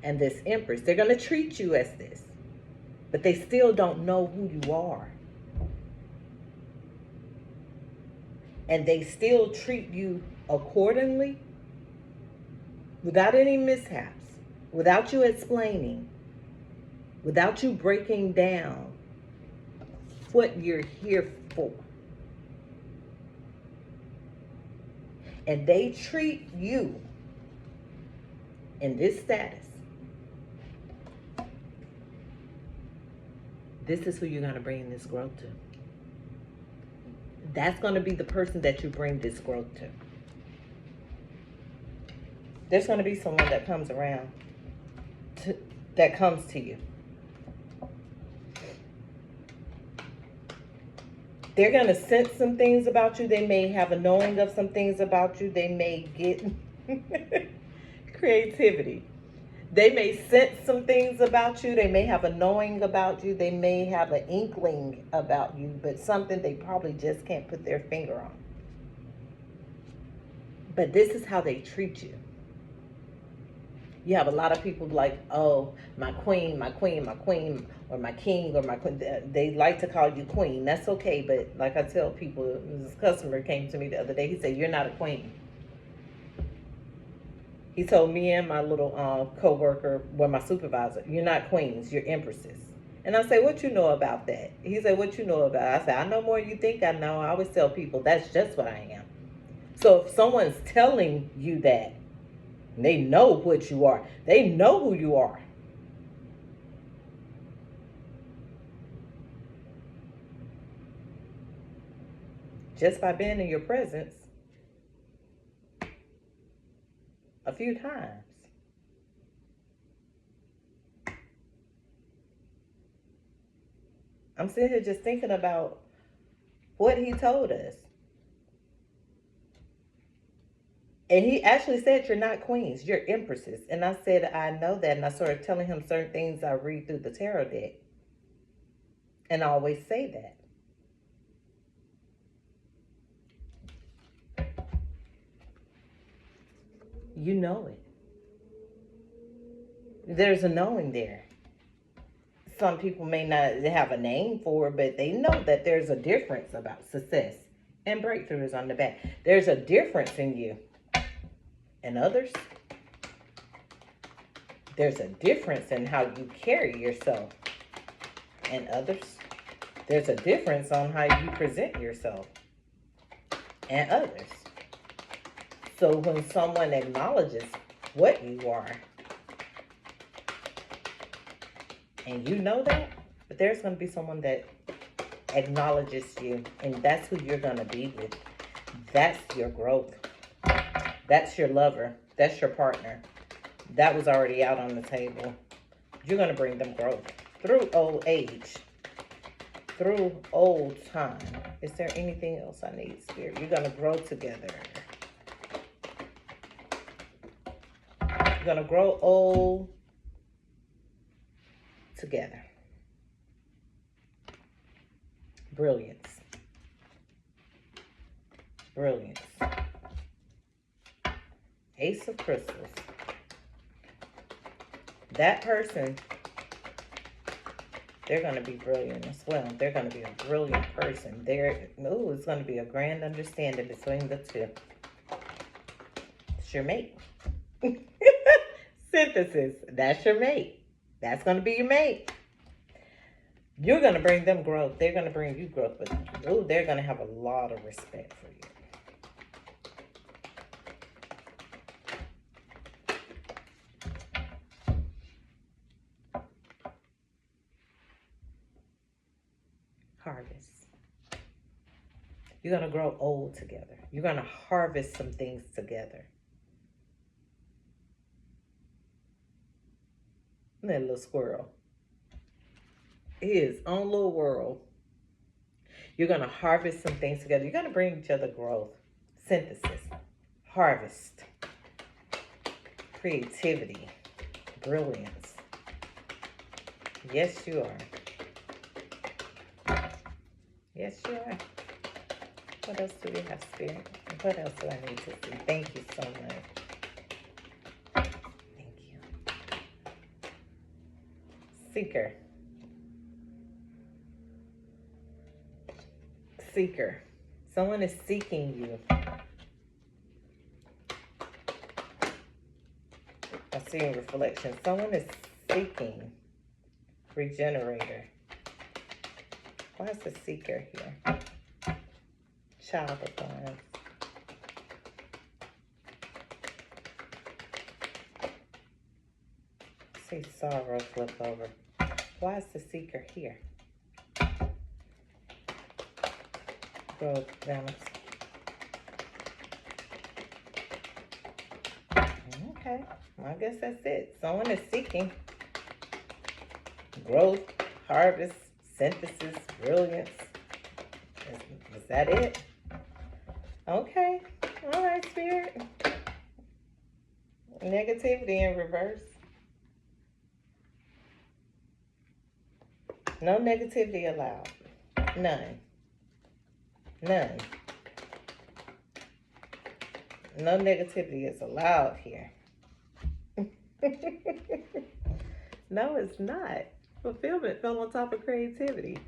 And this empress, they're going to treat you as this, but they still don't know who you are. And they still treat you accordingly without any mishaps, without you explaining, without you breaking down what you're here for. And they treat you in this status. This is who you're going to bring this growth to. That's going to be the person that you bring this growth to. There's going to be someone that comes around, that comes to you. They're going to sense some things about you. They may have a knowing of some things about you. They may get creativity. They may sense some things about you. They may have a knowing about you. They may have an inkling about you, but something they probably just can't put their finger on. But this is how they treat you. You have a lot of people like, oh, my queen, my queen, my queen, or my king, or my queen. They like to call you queen. That's okay, but like I tell people, this customer came to me the other day. He said, you're not a queen. He told me and my little co-worker, well, my supervisor, you're not queens, you're empresses. And I say, what you know about that? He said, what you know about it? I said, I know more than you think I know. I always tell people, that's just what I am. So if someone's telling you that, they know what you are. They know who you are. Just by being in your presence a few times. I'm sitting here just thinking about what he told us. And he actually said, you're not queens, you're empresses. And I said, I know that. And I started telling him certain things I read through the tarot deck. And I always say that. You know it. There's a knowing there. Some people may not have a name for it, but they know that there's a difference about success and breakthroughs on the back. There's a difference in you and others. There's a difference in how you carry yourself and others. There's a difference on how you present yourself and others. So when someone acknowledges what you are, and you know that, but there's going to be someone that acknowledges you, and that's who you're going to be with. That's your growth. That's your lover. That's your partner. That was already out on the table. You're going to bring them growth through old age, through old time. Is there anything else I need, Spirit? You're going to grow together. You're going to grow old together. Brilliance. Brilliance. Ace of Crystals. That person, they're going to be brilliant as well. They're going to be a brilliant person. It's going to be a grand understanding between the two. It's your mate. Synthesis. That's your mate. That's going to be your mate. You're going to bring them growth. They're going to bring you growth. But ooh, they're going to have a lot of respect for you. Harvest. You're going to grow old together. You're going to harvest some things together. That little squirrel. His own little world. You're going to harvest some things together. You're going to bring each other growth, synthesis, harvest, creativity, brilliance. Yes, you are. Yes, you are. What else do we have, Spirit? What else do I need to see? Thank you so much. Thank you. Seeker. Seeker. Someone is seeking you. I see in reflection. Someone is seeking. Regenerator. Why is the seeker here? Child of Wands. See sorrow flip over. Why is the seeker here? Growth, balance. Okay, I guess that's it. Someone is seeking growth, harvest, synthesis, brilliance. Is that it? Okay. All right, Spirit. Negativity in reverse. No negativity allowed. None. None. No negativity is allowed here. No, it's not. Fulfillment fell on top of creativity.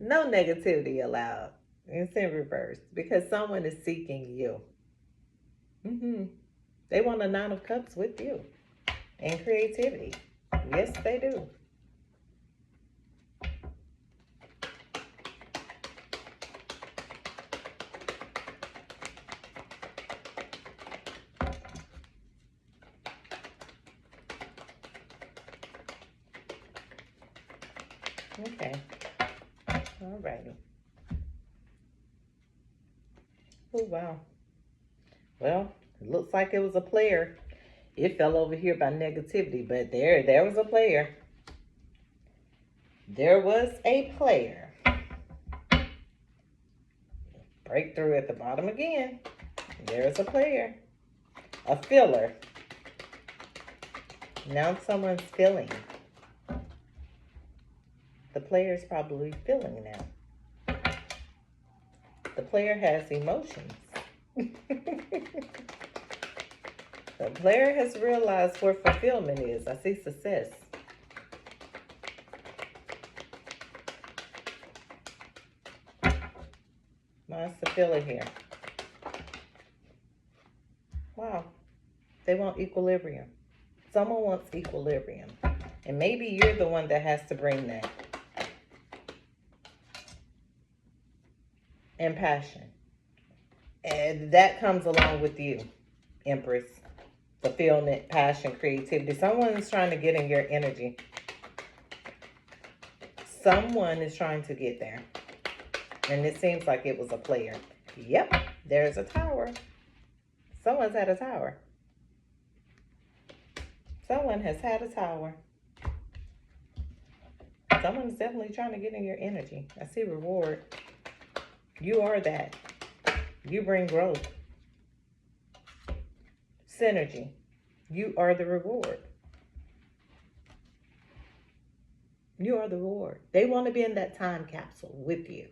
No negativity allowed. It's in reverse because someone is seeking you. They want a 9 of Cups with you and creativity. Yes, they do. Okay. All righty. Oh, wow. Well, it looks like it was a player. It fell over here by negativity, but there was a player. There was a player. Breakthrough at the bottom again. There's a player. A filler. Now someone's filling. The player is probably filling now. The player has emotions. The player has realized where fulfillment is. I see success. Mine's the filler here. Wow. They want equilibrium. Someone wants equilibrium. And maybe you're the one that has to bring that. And passion. And that comes along with you, Empress. Fulfillment, passion, creativity. Someone is trying to get in your energy. Someone is trying to get there. And it seems like it was a player. Yep, there's a tower. Someone's had a tower. Someone has had a tower. Someone's definitely trying to get in your energy. I see reward. You are that. You bring growth. Synergy. You are the reward. You are the reward. They want to be in that time capsule with you.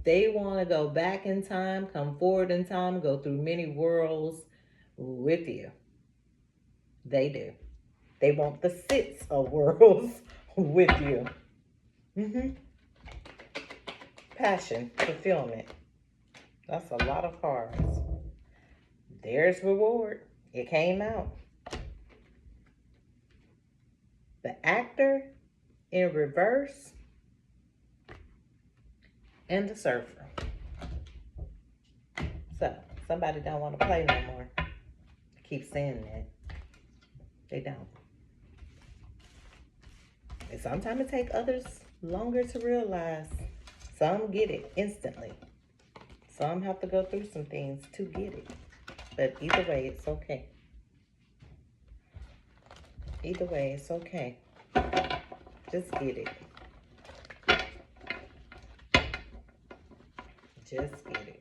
They want to go back in time, come forward in time, go through many worlds with you. They do. They want the 6 of worlds with you. Passion, fulfillment. That's a lot of cards. There's reward. It came out. The actor in reverse and the surfer. So, somebody don't want to play no more. I keep saying that. They don't. And sometimes it takes others longer to realize. Some get it instantly. Some have to go through some things to get it. But either way, it's okay. Either way, it's okay. Just get it. Just get it.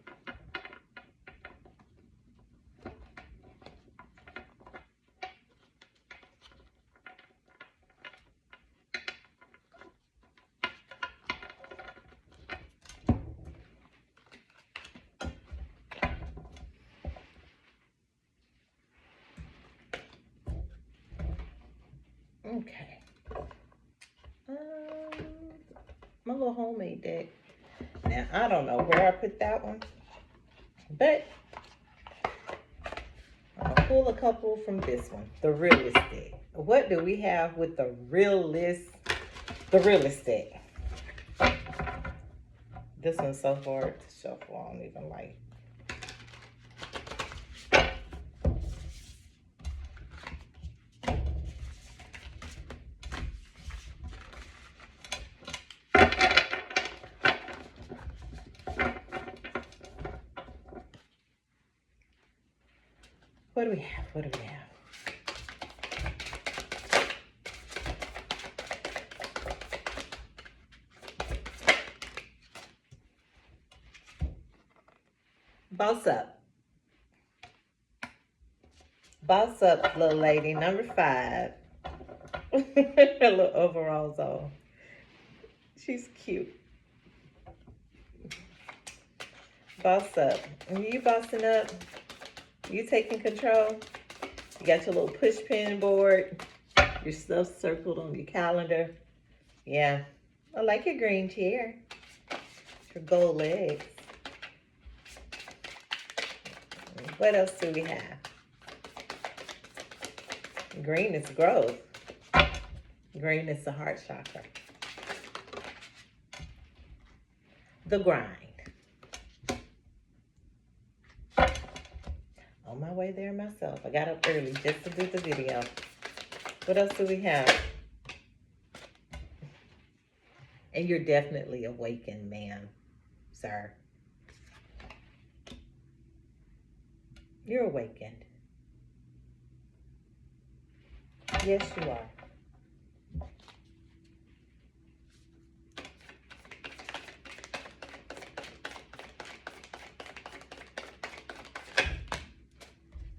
Okay. My little homemade deck. Now, I don't know where I put that one, but I'll pull a couple from this one, the realist deck. What do we have with the realist deck? This one's so hard to shuffle. I don't even like. What do we have? What do we have? Boss up. Boss up, little lady, number 5. Her little overalls on. She's cute. Boss up. And you bossing up? You taking control? You got your little push pin board. Your stuff circled on your calendar. Yeah. I like your green chair. Your gold legs. What else do we have? Green is growth. Green is the heart chakra. The grind. On my way there myself. I got up early just to do the video. What else do we have? And you're definitely awakened, ma'am, sir. You're awakened. Yes, you are.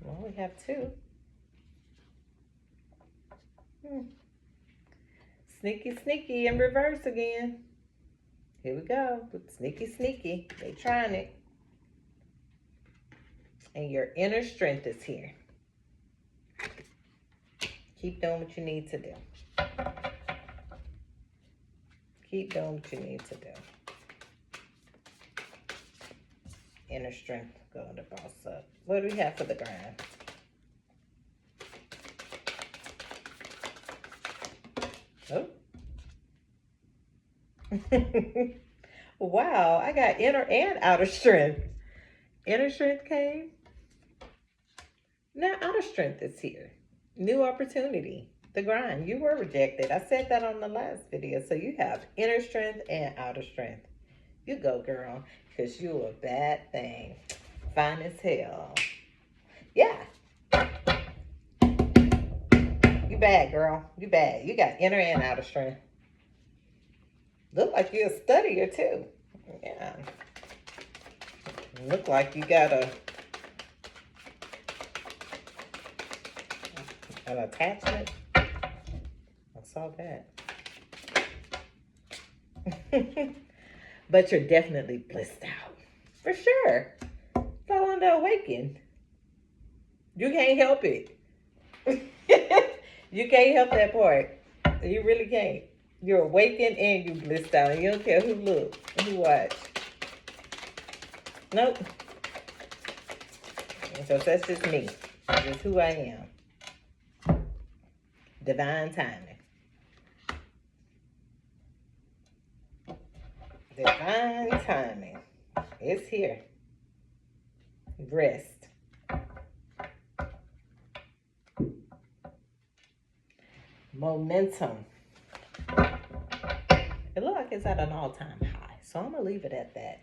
Well, we have 2. Sneaky, sneaky in reverse again. Here we go. Sneaky, sneaky. They trying it. And your inner strength is here. Keep doing what you need to do. Keep doing what you need to do. Inner strength going to boss up. What do we have for the grind? Oh. Wow, I got inner and outer strength. Inner strength came. Now outer strength is here. New opportunity. The grind. You were rejected. I said that on the last video. So you have inner strength and outer strength. You go, girl. Because you a bad thing. Fine as hell. Yeah. You bad, girl. You bad. You got inner and outer strength. Look like you're a studier, too. Yeah. Look like you got an attachment. I saw that. But you're definitely blissed out. For sure. Fall under awakened. You can't help it. You can't help that part. You really can't. You're awakened and you blissed out. And you don't care who look, who watch. Nope. So that's just me. That's just who I am. Divine timing. Divine timing. It's here. Rest. Momentum. It looks like it's at an all-time high, so I'm going to leave it at that.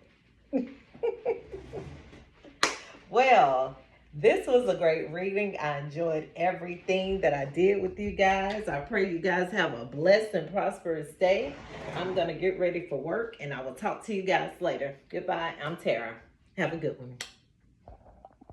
Well, this was a great reading. I enjoyed everything that I did with you guys. I pray you guys have a blessed and prosperous day. I'm going to get ready for work, and I will talk to you guys later. Goodbye. I'm Tara. Have a good one.